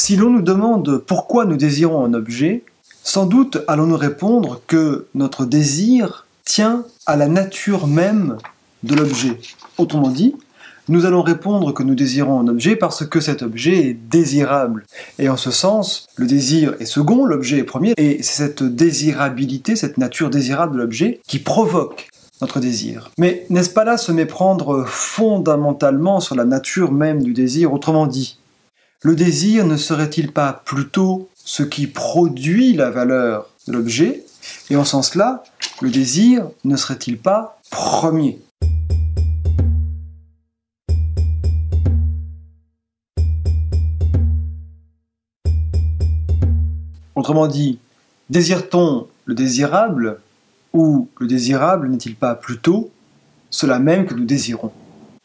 Si l'on nous demande pourquoi nous désirons un objet, sans doute allons-nous répondre que notre désir tient à la nature même de l'objet. Autrement dit, nous allons répondre que nous désirons un objet parce que cet objet est désirable. Et en ce sens, le désir est second, l'objet est premier, et c'est cette désirabilité, cette nature désirable de l'objet qui provoque notre désir. Mais n'est-ce pas là se méprendre fondamentalement sur la nature même du désir? Autrement dit, le désir ne serait-il pas plutôt ce qui produit la valeur de l'objet? Et en ce sens-là, le désir ne serait-il pas premier? Autrement dit, désire-t-on le désirable ou le désirable n'est-il pas plutôt cela même que nous désirons?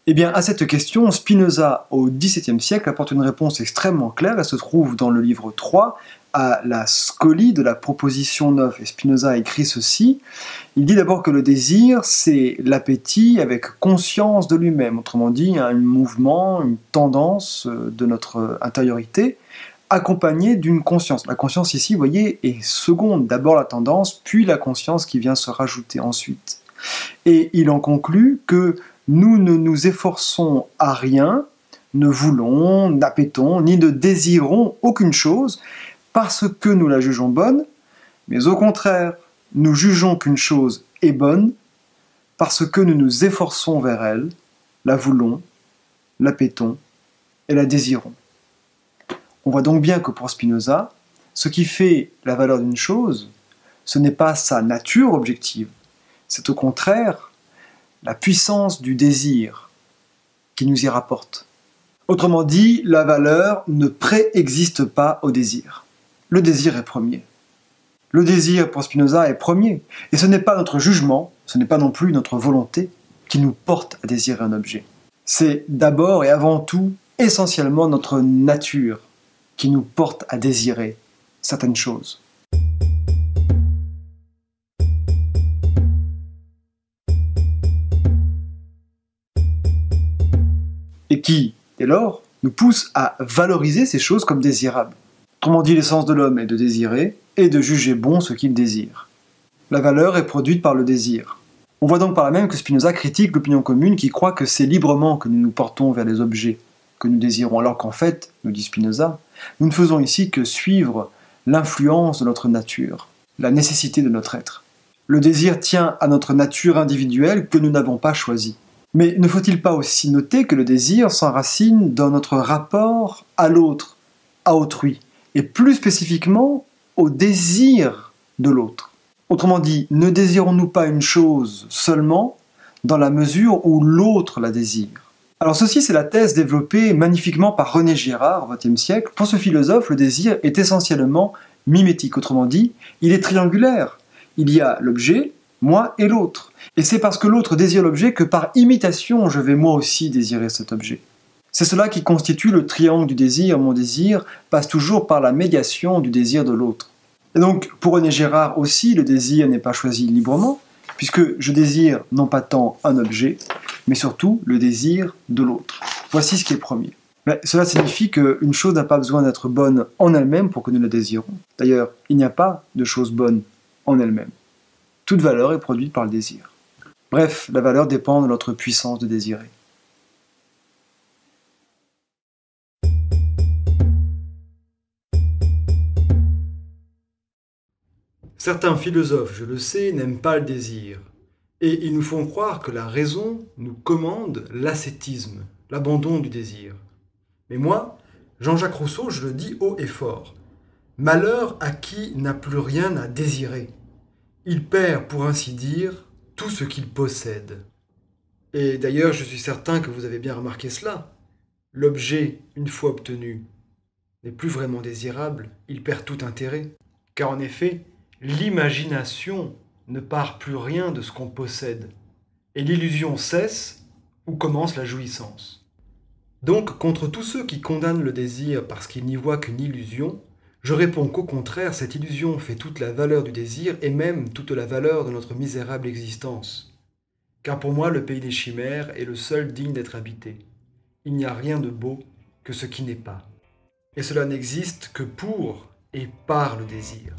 Eh bien, à cette question, Spinoza, au XVIIe siècle, apporte une réponse extrêmement claire. Elle se trouve dans le livre 3, à la scolie de la proposition 9. Et Spinoza écrit ceci. Il dit d'abord que le désir, c'est l'appétit avec conscience de lui-même. Autrement dit, un mouvement, une tendance de notre intériorité, accompagné d'une conscience. La conscience ici, vous voyez, est seconde. D'abord la tendance, puis la conscience qui vient se rajouter ensuite. Et il en conclut que nous ne nous efforçons à rien, ne voulons, n'appétons, ni ne désirons aucune chose parce que nous la jugeons bonne, mais au contraire, nous jugeons qu'une chose est bonne parce que nous nous efforçons vers elle, la voulons, l'appétons et la désirons. On voit donc bien que pour Spinoza, ce qui fait la valeur d'une chose, ce n'est pas sa nature objective, c'est au contraire la puissance du désir qui nous y rapporte. Autrement dit, la valeur ne préexiste pas au désir. Le désir est premier. Le désir pour Spinoza est premier, et ce n'est pas notre jugement, ce n'est pas non plus notre volonté qui nous porte à désirer un objet. C'est d'abord et avant tout, essentiellement notre nature qui nous porte à désirer certaines choses. Et qui, dès lors, nous pousse à valoriser ces choses comme désirables. Autrement dit, l'essence de l'homme est de désirer et de juger bon ce qu'il désire. La valeur est produite par le désir. On voit donc par là même que Spinoza critique l'opinion commune qui croit que c'est librement que nous nous portons vers les objets que nous désirons, alors qu'en fait, nous dit Spinoza, nous ne faisons ici que suivre l'influence de notre nature, la nécessité de notre être. Le désir tient à notre nature individuelle que nous n'avons pas choisie. Mais ne faut-il pas aussi noter que le désir s'enracine dans notre rapport à l'autre, à autrui, et plus spécifiquement au désir de l'autre? Autrement dit, ne désirons-nous pas une chose seulement dans la mesure où l'autre la désire? Alors ceci, c'est la thèse développée magnifiquement par René Girard au XXe siècle. Pour ce philosophe, le désir est essentiellement mimétique. Autrement dit, il est triangulaire. Il y a l'objet, moi et l'autre. Et c'est parce que l'autre désire l'objet que par imitation, je vais moi aussi désirer cet objet. C'est cela qui constitue le triangle du désir. Mon désir passe toujours par la médiation du désir de l'autre. Et donc, pour René Girard aussi, le désir n'est pas choisi librement, puisque je désire non pas tant un objet, mais surtout le désir de l'autre. Voici ce qui est premier. Mais cela signifie qu'une chose n'a pas besoin d'être bonne en elle-même pour que nous la désirons. D'ailleurs, il n'y a pas de chose bonne en elle-même. Toute valeur est produite par le désir. Bref, la valeur dépend de notre puissance de désirer. Certains philosophes, je le sais, n'aiment pas le désir. Et ils nous font croire que la raison nous commande l'ascétisme, l'abandon du désir. Mais moi, Jean-Jacques Rousseau, je le dis haut et fort. Malheur à qui n'a plus rien à désirer. Il perd, pour ainsi dire, tout ce qu'il possède. Et d'ailleurs, je suis certain que vous avez bien remarqué cela. L'objet, une fois obtenu, n'est plus vraiment désirable, il perd tout intérêt. Car en effet, l'imagination ne part plus rien de ce qu'on possède. Et l'illusion cesse où commence la jouissance. Donc, contre tous ceux qui condamnent le désir parce qu'ils n'y voient qu'une illusion, je réponds qu'au contraire, cette illusion fait toute la valeur du désir et même toute la valeur de notre misérable existence. Car pour moi, le pays des chimères est le seul digne d'être habité. Il n'y a rien de beau que ce qui n'est pas. Et cela n'existe que pour et par le désir.